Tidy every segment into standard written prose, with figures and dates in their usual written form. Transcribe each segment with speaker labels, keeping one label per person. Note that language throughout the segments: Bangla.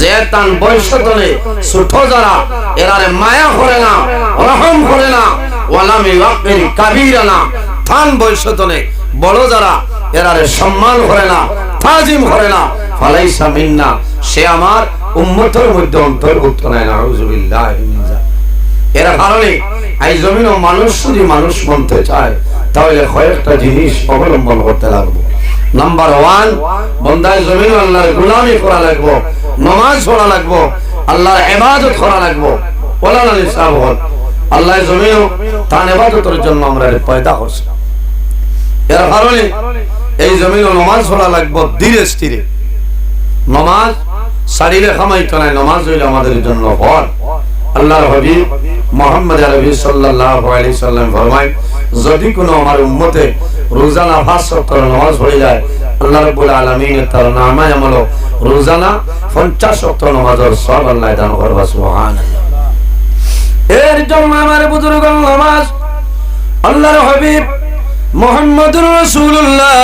Speaker 1: যে তান বয়স তলে ছোট যারা এরারে মায়া করে না, রহম করে না, ওয়ালামি ওয়াকির কাবীরানা, থান বয়স তলে বড় যারা এরারে সম্মান করে না, তাজিম করে না, ফালাইসা মিন্না, সে আমার উম্মতের মধ্যে অন্তর্ভুক্ত নয়। নাউযুবিল্লাহি মিন যালিক। এর কারণে এই জমিনে মানুষ যদি মানুষ বনতে চায় তাহলে কয়েকটা জিনিস অবলম্বন করতে লাগবে। নাম্বার 1, বান্দায় জমিন আল্লাহর গোলামি করা লাগবে, নামাজ পড়া লাগবে, আল্লাহর ইবাদত করা লাগবে। ওলানা নিসাব হল আল্লাহ জমিন তার ইবাদতের জন্য আমরা পয়দা করছি। এর কারণে এই জমিনে নামাজ পড়া লাগবে ধীরে স্থিরে। নামাজ শরীরে খামাইতো না, নামাজ হইল আমাদের জন্য ফরজ। আল্লাহর হাবিব মুহাম্মদ আরবি সাল্লাল্লাহু আলাইহি সাল্লাম ফরমায়, যদি কোনো আমার উম্মতে রোজানা 5 ওয়াক্ত নামাজ পড়ে যায়, আল্লাহ রাব্বুল আলামিন তার নামায় আমল রোজানা 50 ওয়াক্ত নামাজের সওয়াব আল্লাহ দান করবে। সুবহানাল্লাহ। এর জন্য আমার বুজুর্গগণ নামাজ আল্লাহর হাবিব মুহাম্মদুর রাসূলুল্লাহ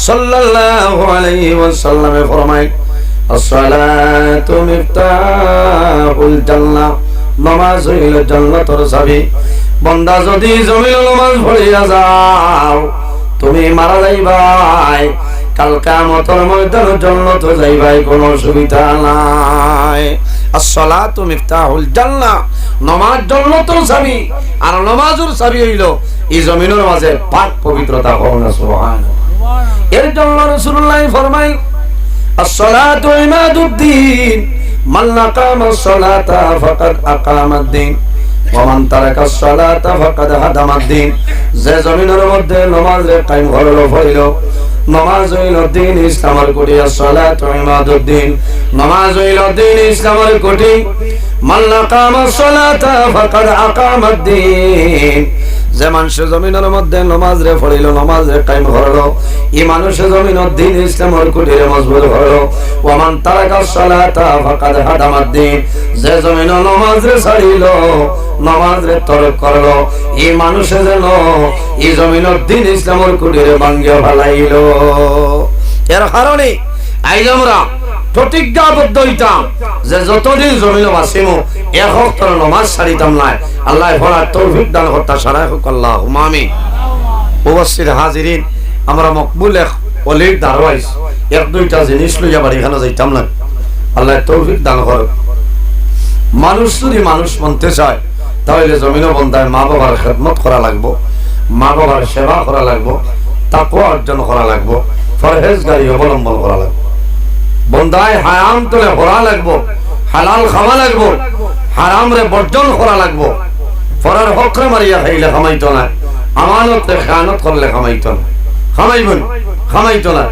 Speaker 1: সাল্লাল্লাহু আলাইহি ওয়াসাল্লাম ফরমায়, as-salatu miftahul jannah, নামাজ হইল জান্নাতের চাবি। বান্দা যদি জমিনে নামাজ পড়িয়া যাও তুমি মারা যাইবাই, কাল কিয়ামতের ময়দানে জান্নাতে যাইবাই, কোনো অসুবিধা নাই। as-salatu miftahul jannah, নামাজ জান্নাতের চাবি। আর নামাজের চাবি হইল এই জমিনের মাঝে পাক পবিত্রতা হওয়া। সুবহানাল্লাহ। এর জন্য রাসূলুল্লাহ ফরমায়, as-salatu imaduddin, man aqama as-salata faqad aqama ad-din wa man taraka as-salata faqad hadama ad-din। যে জমিনের মধ্যে নামাজে কায়েম করলো হইলো, নামাজ হইল দ্বীন ইসলামের কোটি। as-salatu imaduddin, নামাজ হইল দ্বীন ইসলামের কোটি। man aqama as-salata faqad aqama ad-din, যে মানুষ জমিনের মধ্যে নামাজ রে পড়িল, নামাজ রে কায়েম করলো, এই মানুষ জমিনের দ্বীন ইসলামের কুটিরে মজবুত হলো। ওয়ামান তারাকা সালাতা ফাকাদ হাদামাদ-দ্বীন, যে জমিনে নামাজ রে ছাড়িল, নামাজ রে তরক করলো, এই মানুষ যেন এই জমিনের দ্বীন ইসলামের কুটিরে ভাঙ্গিয়া ফেলাইল। এর কারণে আজ আমরা প্রতিজ্ঞাবদ্ধ হইতাম যে যতদিন জমিনে বাঁচিম এক ওয়াক্ত নামাজ ছাড়িতাম না। আল্লাহ পড়ার তৌফিক দান করতা সারাই হোক, আল্লাহুম্মা আমিন। উপস্থিত হাজিরিন, আমরা মকবুল এক ওলির দারওয়াইস এক দুইটা জিনিস লইয়া বাড়ি এখানে যাইতাম না। আল্লাহ তৌফিক দান করুক। মানুষ যদি মানুষ মানতে চায় তাহলে জমিনে বন্দায় মা বাবার খেদমত করা লাগবো, মা বাবার সেবা করা লাগবো, তাকওয়া অর্জন করা লাগবো, পরহেজগারি অবলম্বন করা লাগবো। বন্দায় হারাম তোলে হরা লাগবো, হালাল খাওয়া লাগবো, হারাম রে বর্জন করা লাগবো। পরের হক রে মারিয়া খাইলে খামাইতো না, আমানত রে খেয়ানত করলে খামাইতো না, খামাইতো না।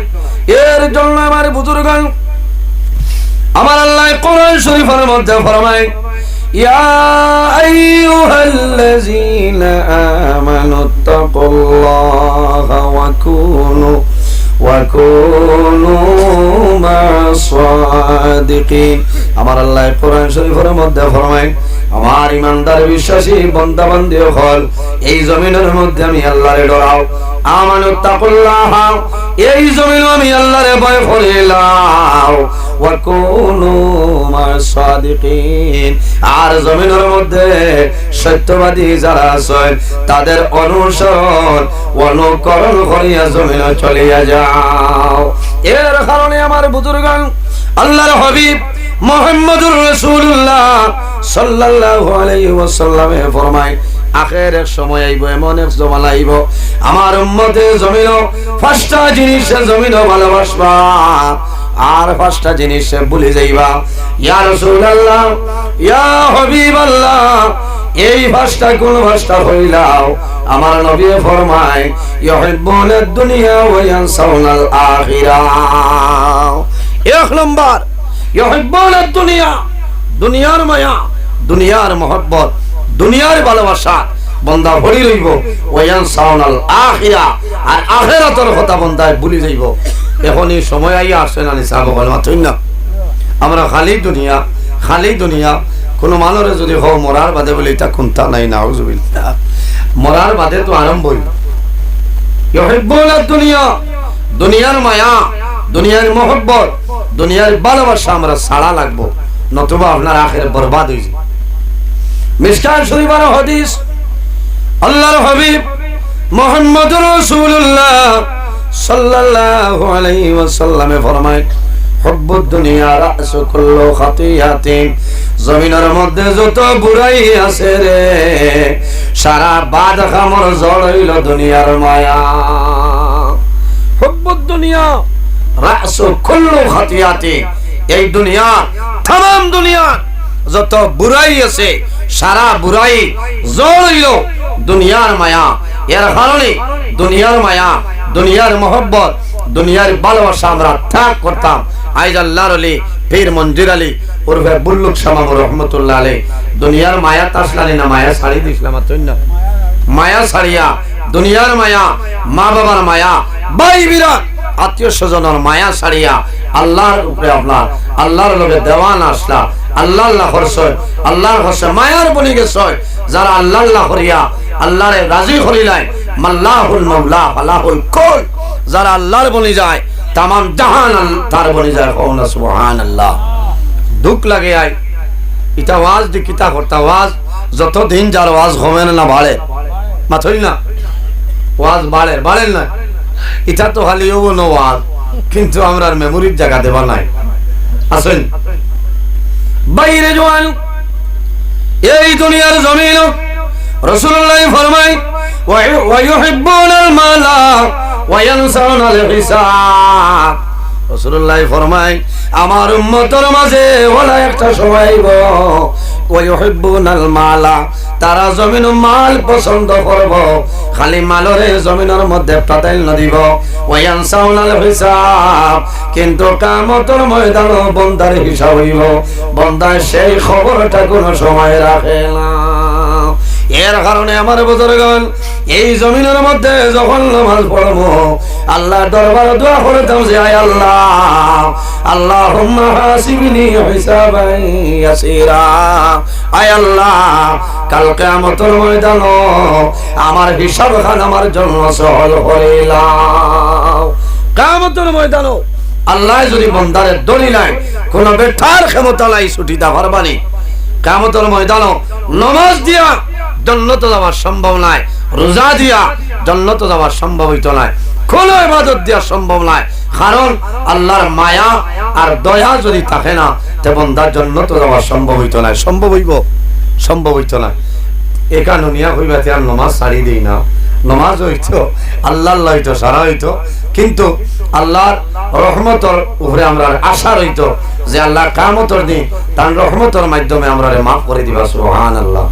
Speaker 1: এর জন্য আমার বুজুর্গগণ, আমার আল্লাহ কোরআন শরীফের মধ্যে ফরমায়, ইয়া আইয়ুহাল্লাযীনা আমানুত্তাকুল্লাহা ওয়া কুনু মা'আস সাদিকিন। আমার আল্লাহ কোরআন শরীফের মধ্যে ফরমায়, আমার ইমানদার বিশ্বাসী বান্দা বান্দি হল, এই জমিনের মধ্যে আমি আল্লাহরে ডরাও। আমানুত্তাকুল্লাহ, এই জমিনে আমি আল্লাহরে ভয় করিলাম। ওয়া কুনু মা'আস সাদিকিন, আর জমিনের মধ্যে সত্যবাদী যারা আছে তাদের অনুসরণ অনুকরণ করিয়া জমিনে চলিয়া যাও। এর কারণে আমার বুজুর্গগণ, আল্লাহর হাবিব মুহাম্মদুর রাসূলুল্লাহ সাল্লাল্লাহু আলাইহি ওয়াসাল্লাম ফরমায়, আখের এক সময় আইব, এমন এক জমানা আইব আমার উম্মতে জমিনও 5টা জিনিস জমিনও ভালোবাসবা আর 5টা জিনিস ভুলে যাইবা। ইয়া রাসূলুল্লাহ, ইয়া হাবিবাল্লাহ, এই 5টা কোন 5টা হইলাও? আমার নবী ফরমায়, ইউহিব্বুনাদ দুনিয়া ওয়া ইয়ানসাউনাল আখিরাহ। এক নম্বর, ইউহিব্বুনাদ দুনিয়া, দুনিয়ার মায়া, দুনিয়ার মহব্বত, দুনিয়ার ভালোবাসা বন্দা ভরি রইব। ওয়া ইয়ানসাউনাল আখিরাহ, আর আখিরাতের কথা বন্দায় ভুলে যাইব। এখনই সময় আইয়া আসে না নিসাব বল মাত্রই না, আমরা খালি দুনিয়া, খালি দুনিয়া। কোন মানুষের যদি হও মরার বাদে বলে এটা কোনটা নাই, নাউজুবিল্লাহ, মরার বাদে তো আরম্ভই। ইউহিব্বুনাদ দুনিয়া, দুনিয়ার মায়া, দুনিয়ার মহব্বত, দুনিয়ার ভালোবাসা আমরা ছাড়া লাগবো, নতুবা আপনার আখের বরবাদ হয়ে যাবে। মিশকাত শরীফের হাদিস, আল্লাহর হাবিব মুহাম্মদুর রাসূলুল্লাহ সাল্লাল্লাহু আলাইহি ওয়াসাল্লামে ফরমায়, হুব্বুদ দুনিয়া রাসু কুল্লু খাতিয়াতিন, জমিনের মধ্যে যত বুড়াই আছে রে, সারা বাদ খামর জড় হইল দুনিয়ার মায়া। হুব্বুদ দুনিয়া রাসু কুল্লু খাতিয়াতিন, এই দুনিয়া तमाम দুনিয়া যত বুড়াই আছে, সারা বুড়াই জড় হইল দুনিয়ার মায়া। এর কারণে দুনিয়ার মায়া, দুনিয়ার মোহব্বত, দুনিয়ার ভালোবাসা আমরা ত্যাগ করতাম। আইজ আল্লাহর ওলি পীর মঞ্জুর আলী ওরফে বুল্লুক শাহ রহমতুল্লাহ আলাইহি দুনিয়ার মায়া তাসলানি না মায়া ছাড়ি দিছিলাম না, মায়া ছাড়িয়া দুনিয়ার মায়া, মা বাবার মায়া, ভাই বিরাট আত্মীয় স্বজনের মায়া ছাড়িয়া আল্লাহর উপরে আপনার আল্লাহর লগে দেওয়ান আসলা, আল্লাহ আল্লাহ করছয়, আল্লাহর হসে মায়ার বনি গেছয়। যারা আল্লাহ আল্লাহ করিয়া আল্লাহরে রাজি করিলাই, মাল্লাহুল মাওলা ফালাহুল কুল, যারা আল্লাহর বনি যায় तमाम জাহান তার বনি যায়। কওনা সুবহানাল্লাহ। দুঃখ লাগে আই ইটা ওয়াজ দি কিতা করতা, ওয়াজ যত দিন যার ওয়াজ হবে না বাড়ে, মাথই না ওয়াজ বাড়ে বাড়ে না, ইটা তো খালি ও নো ওয়াজ, কিন্তু আমরা মেমোরির জায়গা দেবা নাই। আসেন বাইরে জওয়ান, এই দুনিয়ার জমিন রাসূলুল্লাহ ফরমায়, ওয়া ইউহিব্বুনাল মালা ওয়া ইয়ানসাউনাল হিসাব। রাসূলুল্লাহ ফরমায়, আমার উম্মতের মাঝে ওলা একটা সময় আইব, ওয়া ইউহিব্বুনাল মালা, তারা জমিন মাল পছন্দ করব, খালি মালরে জমিনের মধ্যে প্রাধান্য দিব। ওয়া ইয়ানসাউনাল হিসাব, কিন্তু কিয়ামতের ময়দানে বান্দার হিসাব হইব, বান্দা সেই খবরটা কোন সময় রাখে না। এর কারণে আমার বুজুর্গগণ এই জমিনের মধ্যে যখন নামাজ পড়বো আল্লাহর দরবারে দোয়া করতাম যে আয় আল্লাহ, আল্লাহুম্মা হাসিবনি হিসাবান ইয়াসিরা, আয় আল্লাহ কাল কিয়ামতের ময়দানে আমার হিসাবখান আমার জন্য সহল করে দাও। কিয়ামতের ময়দানে আল্লাহ যদি বান্দারে দলিলাই কোন বেঠার ক্ষমতা নাই ছুটি দা পারবানি, কিয়ামতের ময়দানে নামাজ দিয়া জান্নাতে যাওয়া সম্ভব নয়, রোজা দিয়া জান্নাতে যাওয়া সম্ভব হইতো না, কোন ইবাদত দিয়া সম্ভব নয়। কারণ আল্লাহর মায়া আর দয়া যদি থাকে না তে বান্দার জান্নাতে যাওয়া সম্ভব হইতো না। সম্ভব হইব? সম্ভব হইতো না। একানো নিয়া হইবাতে আর নামাজ ছাড়ি দেই না, নামাজ হইতো আল্লাহর হইতো সারা হইতো, কিন্তু আল্লাহর রহমতের উপরে আমরা আশা রইতো যে আল্লাহ কিয়ামতের দিন তার রহমতের মাধ্যমে আমরা মাফ করে দিবা। সুবহানাল্লাহ।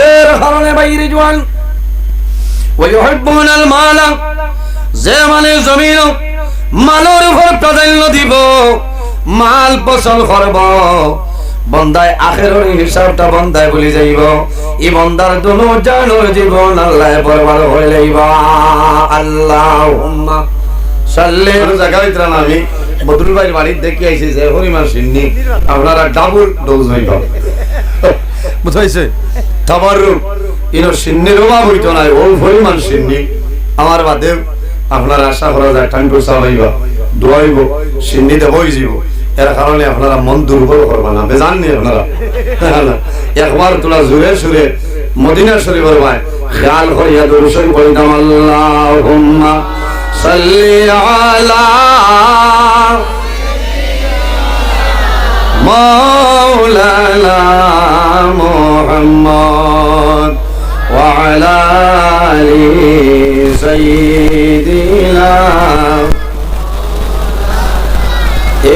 Speaker 1: এর কারণে বাইরে জওয়ান, ওয়া ইউহিব্বুনাল মালা, যে মানে জমিন মালের উপর প্রাধান্য দিব, মাল পছন্দ করব, বন্দায় আখেরের হিসাবটা বন্দায় ভুলে যাইব, এই বন্দার দুনো জানোর জীবন আল্লাহ বরবাদ হয়ে যাইবা। আল্লাহুম্মা সাল্লি। জায়গায় ত্রাণ আমি বদরুল ভাইয়ের বাড়ির দেখে আইছি যে হরিমার সিন্নি আপনারা ডাবল ডোজ হইবা, বুঝাইছে তাবাররুক ইনো সিন্নির অভাব হইতো না, ও হরিমার সিন্নি আমার বাদে আপনারা আশা করা যায় টাইম পয়সা হইবা, দোয়া হইব, সিন্নি দেবই যাব। এর কারণে আপনারা মন দুর্বল করবা না, বেজাননি আপনারা একবার তোলা জোরে সুরে মদিনা শরীফের ভাই খেয়াল করিয়া দরুদ শরীফ পড়িতাম, আল্লাহুম্মা সাল্লি আলা মাওলানা মুহাম্মদ ওয়া আলা আলি সাইয়্যিদিনা।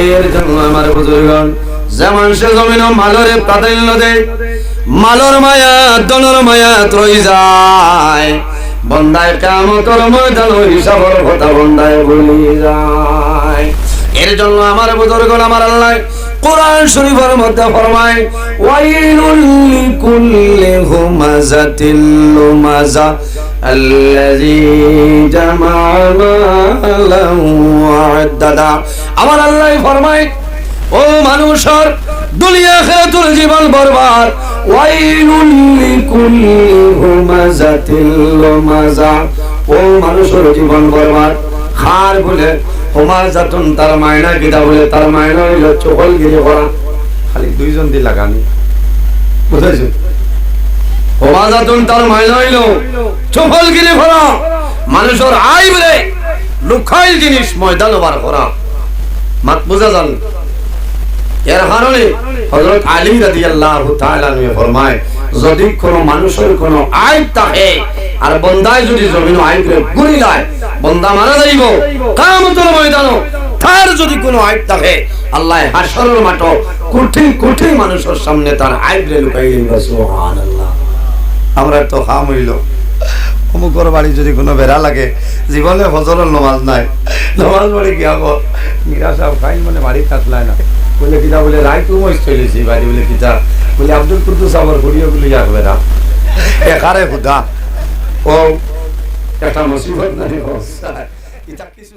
Speaker 1: এর জন্য আমার বুজুর্গগণ যেমন সে জমিন মালরে প্রাধান্য দেয়, মালর মায়া দনের মায়া রই যায়, বন্দায় কিয়ামতের ময়দানে হিসাবের কথা বন্দায় ভুলে যায়। এর জন্য আমার বুজুর্গগণ আমার আল্লাহ কোরআন শরীফের মধ্যে ফরমায়, ওয়াইলুল লিকুল্লি হুমাযাতিল লুমাযা আল্লাযী জামা'a মালান ওয়া আদ্দাদা। আমার আল্লাহ ফরমায়, ও মানুষের দুনিয়া আখিরাতের জীবন বরবাদ, ওয়াইলুল লিকুল্লি হুমাযাতিল লুমাযা, ও মানুষের জীবন বরবাদ। খার বলে হোমার যাতন তার মায়না কিতা বলে তার মায়না হইল চকলগিরি করা খালি দুইজন দি লাগানি বুঝাইছো হোমা যাতন তার মায়না হইল চকলগিরি করা মানুষের আইবরে লুকাইল জিনিস ময়দান বার করা মাত বুঝা যান এর কারণে হযরত আলী রাদিয়াল্লাহু তাআলা নয় ফরমায় যদি কোন মানুষের কোন আইব থাকে আর বন্দায় যদি জমিন আইবরে গুলি লায় বন্দা মারা যাইব কিয়ামতের ময়দানে তার যদি কোন আইব থাকে আল্লাহ হাশরের মাঠ কঠিন কঠিন মানুষের সামনে তার আইবরে লুকাই দিবেন সুবহানাল্লাহ আমরা তো হাম হইল অমুকর বাড়ি যদি কোনো বেড়া লাগে জীবনে ফজরের নামাজ নাই নামাজ পড়ে কি হবো মীরা সাহেব খাইন মানে বাড়ি কাটলায় না বলে কিতা বলে রায় তু মজ চলেছি বাড়ি বলে কিতা বলে আব্দুল কুদ্দুস আমার ঘুরিয়ে বলে যাবে না একারে খুদা ও একটা মুসিবত নাই এটা কিছু